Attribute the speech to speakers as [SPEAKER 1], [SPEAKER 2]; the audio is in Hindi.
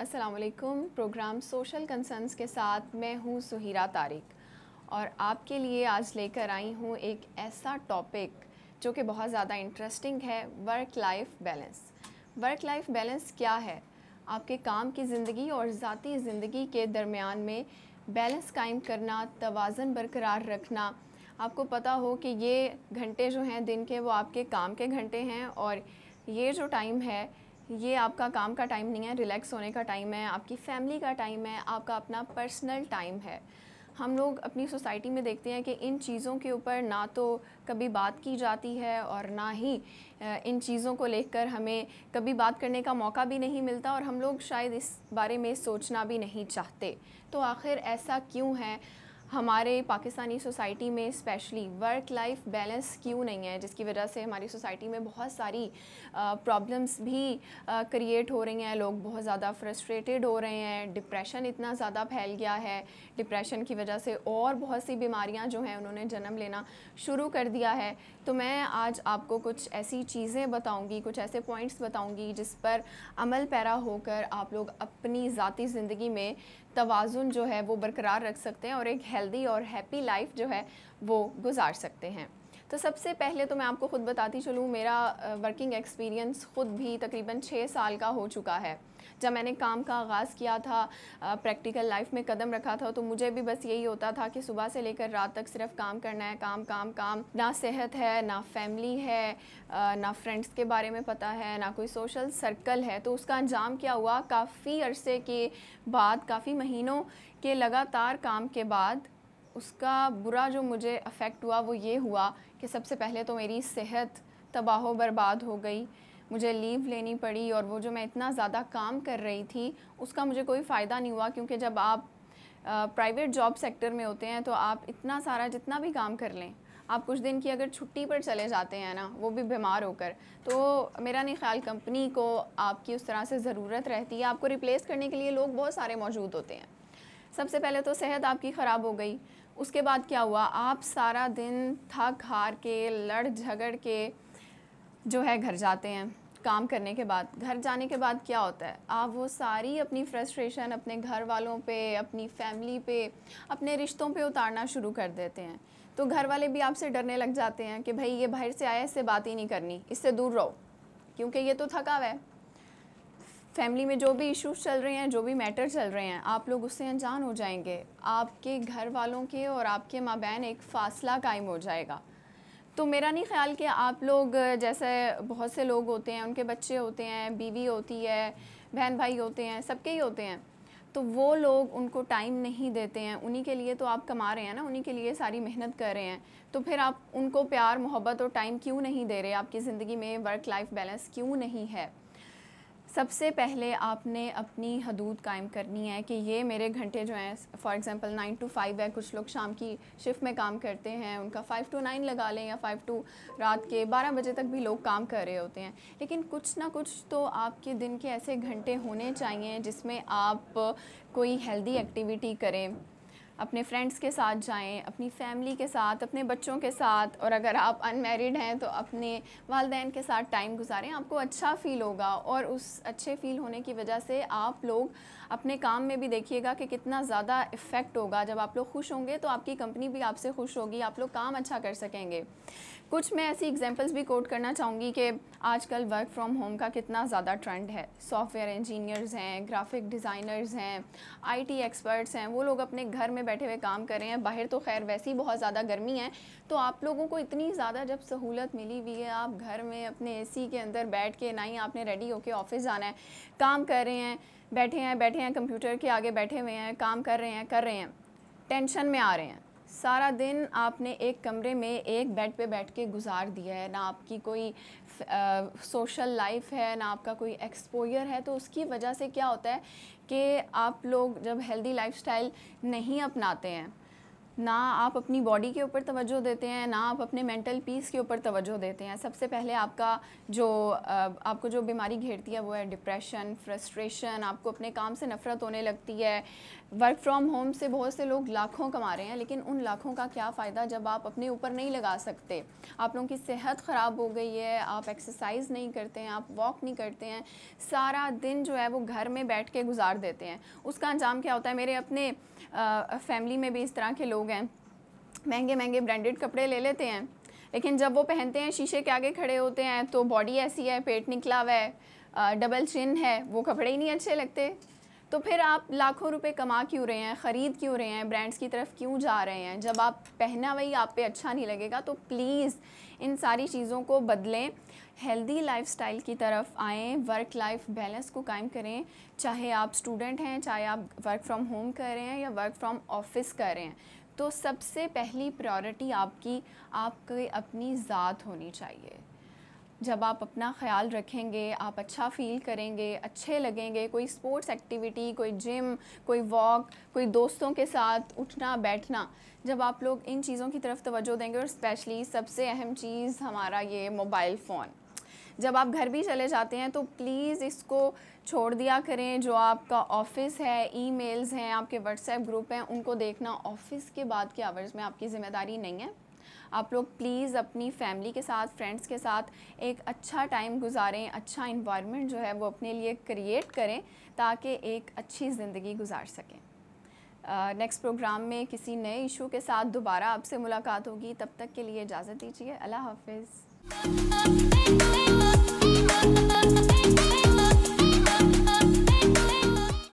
[SPEAKER 1] अस्सलाम वालेकुम। प्रोग्राम सोशल कंसर्न्स के साथ मैं हूँ सुहीरा तारिक और आपके लिए आज लेकर आई हूँ एक ऐसा टॉपिक जो कि बहुत ज़्यादा इंटरेस्टिंग है, work life balance. Work life balance क्या है? आपके काम की ज़िंदगी और ज़ाती ज़िंदगी के दरमियान में बैलेंस कायम करना, तवाज़ुन बरकरार रखना। आपको पता हो कि ये घंटे जो हैं दिन के, वो आपके काम के घंटे हैं और ये जो टाइम है ये आपका काम का टाइम नहीं है, रिलैक्स होने का टाइम है, आपकी फैमिली का टाइम है, आपका अपना पर्सनल टाइम है। हम लोग अपनी सोसाइटी में देखते हैं कि इन चीज़ों के ऊपर ना तो कभी बात की जाती है और ना ही इन चीज़ों को लेकर हमें कभी बात करने का मौका भी नहीं मिलता और हम लोग शायद इस बारे में सोचना भी नहीं चाहते। तो आखिर ऐसा क्यों है? हमारे पाकिस्तानी सोसाइटी में स्पेशली वर्क लाइफ बैलेंस क्यों नहीं है, जिसकी वजह से हमारी सोसाइटी में बहुत सारी प्रॉब्लम्स भी क्रिएट हो रही हैं। लोग बहुत ज़्यादा फ्रस्ट्रेटेड हो रहे हैं, डिप्रेशन इतना ज़्यादा फैल गया है, डिप्रेशन की वजह से और बहुत सी बीमारियां जो हैं उन्होंने जन्म लेना शुरू कर दिया है। तो मैं आज आपको कुछ ऐसी चीज़ें बताऊंगी, कुछ ऐसे पॉइंट्स बताऊंगी जिस पर अमल पैरा होकर आप लोग अपनी ज़ाती ज़िंदगी में तवाज़ुन जो है वो बरकरार रख सकते हैं और एक हेल्दी और हैप्पी लाइफ जो है वो गुजार सकते हैं। तो सबसे पहले तो मैं आपको ख़ुद बताती चलूँ, मेरा वर्किंग एक्सपीरियंस ख़ुद भी तकरीबन 6 साल का हो चुका है। जब मैंने काम का आगाज़ किया था, प्रैक्टिकल लाइफ में कदम रखा था, तो मुझे भी बस यही होता था कि सुबह से लेकर रात तक सिर्फ काम करना है, काम काम काम। ना सेहत है, ना फैमिली है, ना फ्रेंड्स के बारे में पता है, ना कोई सोशल सर्कल है। तो उसका अंजाम क्या हुआ? काफ़ी अरसे के बाद, काफ़ी महीनों के लगातार काम के बाद उसका बुरा जो मुझे अफ़ेक्ट हुआ वो ये हुआ कि सबसे पहले तो मेरी सेहत तबाह बर्बाद हो गई। मुझे लीव लेनी पड़ी और वो जो मैं इतना ज़्यादा काम कर रही थी उसका मुझे कोई फ़ायदा नहीं हुआ, क्योंकि जब आप प्राइवेट जॉब सेक्टर में होते हैं तो आप इतना सारा जितना भी काम कर लें, आप कुछ दिन की अगर छुट्टी पर चले जाते हैं ना, वो भी बीमार होकर, तो मेरा नहीं ख़्याल कंपनी को आपकी उस तरह से ज़रूरत रहती है। आपको रिप्लेस करने के लिए लोग बहुत सारे मौजूद होते हैं। सबसे पहले तो सेहत आपकी ख़राब हो गई। उसके बाद क्या हुआ? आप सारा दिन थक हार के, लड़ झगड़ के जो है घर जाते हैं। काम करने के बाद, घर जाने के बाद क्या होता है? आप वो सारी अपनी फ्रस्ट्रेशन अपने घर वालों पे, अपनी फैमिली पे, अपने रिश्तों पे उतारना शुरू कर देते हैं। तो घर वाले भी आपसे डरने लग जाते हैं कि भाई ये बाहर से आया, इससे बात ही नहीं करनी, इससे दूर रहो, क्योंकि ये तो थका हुआ है। फैमिली में जो भी इश्यूज चल रहे हैं, जो भी मैटर चल रहे हैं, आप लोग उससे अनजान हो जाएंगे। आपके घर वालों के और आपके माबैन एक फ़ासला कायम हो जाएगा। तो मेरा नहीं ख़्याल कि आप लोग, जैसे बहुत से लोग होते हैं, उनके बच्चे होते हैं, बीवी होती है, बहन भाई होते हैं, सबके ही होते हैं, तो वो लोग उनको टाइम नहीं देते हैं। उन्हीं के लिए तो आप कमा रहे हैं ना, उन्हीं के लिए सारी मेहनत कर रहे हैं, तो फिर आप उनको प्यार, मोहब्बत और टाइम क्यों नहीं दे रहे? आपकी ज़िंदगी में वर्क लाइफ बैलेंस क्यों नहीं है? सबसे पहले आपने अपनी हदूद कायम करनी है कि ये मेरे घंटे जो हैं, फॉर एग्ज़ाम्पल 9 to 5 है, कुछ लोग शाम की शिफ्ट में काम करते हैं, उनका 5 to 9 लगा लें, या 5 to रात के 12 बजे तक भी लोग काम कर रहे होते हैं। लेकिन कुछ ना कुछ तो आपके दिन के ऐसे घंटे होने चाहिए जिसमें आप कोई हेल्दी एक्टिविटी करें, अपने फ्रेंड्स के साथ जाएं, अपनी फैमिली के साथ, अपने बच्चों के साथ, और अगर आप अनमैरिड हैं तो अपने वालिदैन के साथ टाइम गुजारें। आपको अच्छा फ़ील होगा और उस अच्छे फ़ील होने की वजह से आप लोग अपने काम में भी देखिएगा कि कितना ज़्यादा इफ़ेक्ट होगा। जब आप लोग खुश होंगे तो आपकी कंपनी भी आपसे खुश होगी, आप लोग काम अच्छा कर सकेंगे। कुछ मैं ऐसी एग्जांपल्स भी कोट करना चाहूँगी कि आजकल वर्क फ्रॉम होम का कितना ज़्यादा ट्रेंड है। सॉफ्टवेयर इंजीनियर्स हैं, ग्राफिक डिज़ाइनर्स हैं, आईटी एक्सपर्ट्स हैं, वो लोग अपने घर में बैठे हुए काम कर रहे हैं। बाहर तो खैर वैसे ही बहुत ज़्यादा गर्मी है, तो आप लोगों को इतनी ज़्यादा जब सहूलत मिली हुई है, आप घर में अपने एसी के अंदर बैठ के, ना ही आपने रेडी होके ऑफिस जाना है, काम कर रहे हैं, बैठे हैं कंप्यूटर के आगे बैठे हुए हैं, काम कर रहे हैं, टेंशन में आ रहे हैं। सारा दिन आपने एक कमरे में एक बेड पे बैठ के गुजार दिया है, ना आपकी कोई सोशल लाइफ है, ना आपका कोई एक्सपोजर है। तो उसकी वजह से क्या होता है कि आप लोग जब हेल्दी लाइफस्टाइल नहीं अपनाते हैं ना आप अपनी बॉडी के ऊपर तवज्जो देते हैं, ना आप अपने मेंटल पीस के ऊपर तवज्जो देते हैं। सबसे पहले आपको जो बीमारी घेरती है वो है डिप्रेशन, फ्रस्ट्रेशन, आपको अपने काम से नफ़रत होने लगती है। वर्क फ्रॉम होम से बहुत से लोग लाखों कमा रहे हैं, लेकिन उन लाखों का क्या फ़ायदा जब आप अपने ऊपर नहीं लगा सकते। आप लोगों की सेहत ख़राब हो गई है, आप एक्सरसाइज नहीं करते हैं, आप वॉक नहीं करते हैं, सारा दिन जो है वो घर में बैठ के गुजार देते हैं। उसका अंजाम क्या होता है? मेरे अपने फैमिली में भी इस तरह के लोग हैं, महंगे महंगे ब्रांडेड कपड़े ले लेते हैं, लेकिन जब वो पहनते हैं शीशे के आगे खड़े होते हैं तो बॉडी ऐसी है, पेट निकला हुआ है, डबल चिन है, वो कपड़े ही नहीं अच्छे लगते। तो फिर आप लाखों रुपए कमा क्यों रहे हैं, ख़रीद क्यों रहे हैं, ब्रांड्स की तरफ क्यों जा रहे हैं, जब आप पहना वही आप पे अच्छा नहीं लगेगा। तो प्लीज़ इन सारी चीज़ों को बदलें, हेल्दी लाइफस्टाइल की तरफ आएँ, वर्क लाइफ बैलेंस को कायम करें। चाहे आप स्टूडेंट हैं, चाहे आप वर्क फ्रॉम होम कर रहे हैं या वर्क फ्रॉम ऑफिस कर रहे हैं, तो सबसे पहली प्रायोरिटी आपकी अपनी ज़ात होनी चाहिए। जब आप अपना ख्याल रखेंगे, आप अच्छा फ़ील करेंगे, अच्छे लगेंगे। कोई स्पोर्ट्स एक्टिविटी, कोई जिम, कोई वॉक, कोई दोस्तों के साथ उठना बैठना, जब आप लोग इन चीज़ों की तरफ तवज्जो देंगे, और स्पेशली सबसे अहम चीज़ हमारा ये मोबाइल फ़ोन, जब आप घर भी चले जाते हैं तो प्लीज़ इसको छोड़ दिया करें। जो आपका ऑफ़िस है, ईमेल्स हैं, आपके व्हाट्सएप ग्रुप हैं, उनको देखना ऑफ़िस के बाद के आवर्स में आपकी ज़िम्मेदारी नहीं है। आप लोग प्लीज़ अपनी फैमिली के साथ, फ्रेंड्स के साथ एक अच्छा टाइम गुजारें, अच्छा इन्वायरमेंट जो है वो अपने लिए क्रिएट करें ताकि एक अच्छी ज़िंदगी गुजार सकें। नेक्स्ट प्रोग्राम में किसी नए इशू के साथ दोबारा आपसे मुलाकात होगी। तब तक के लिए इजाज़त दीजिए। अल्लाह हाफ़िज़।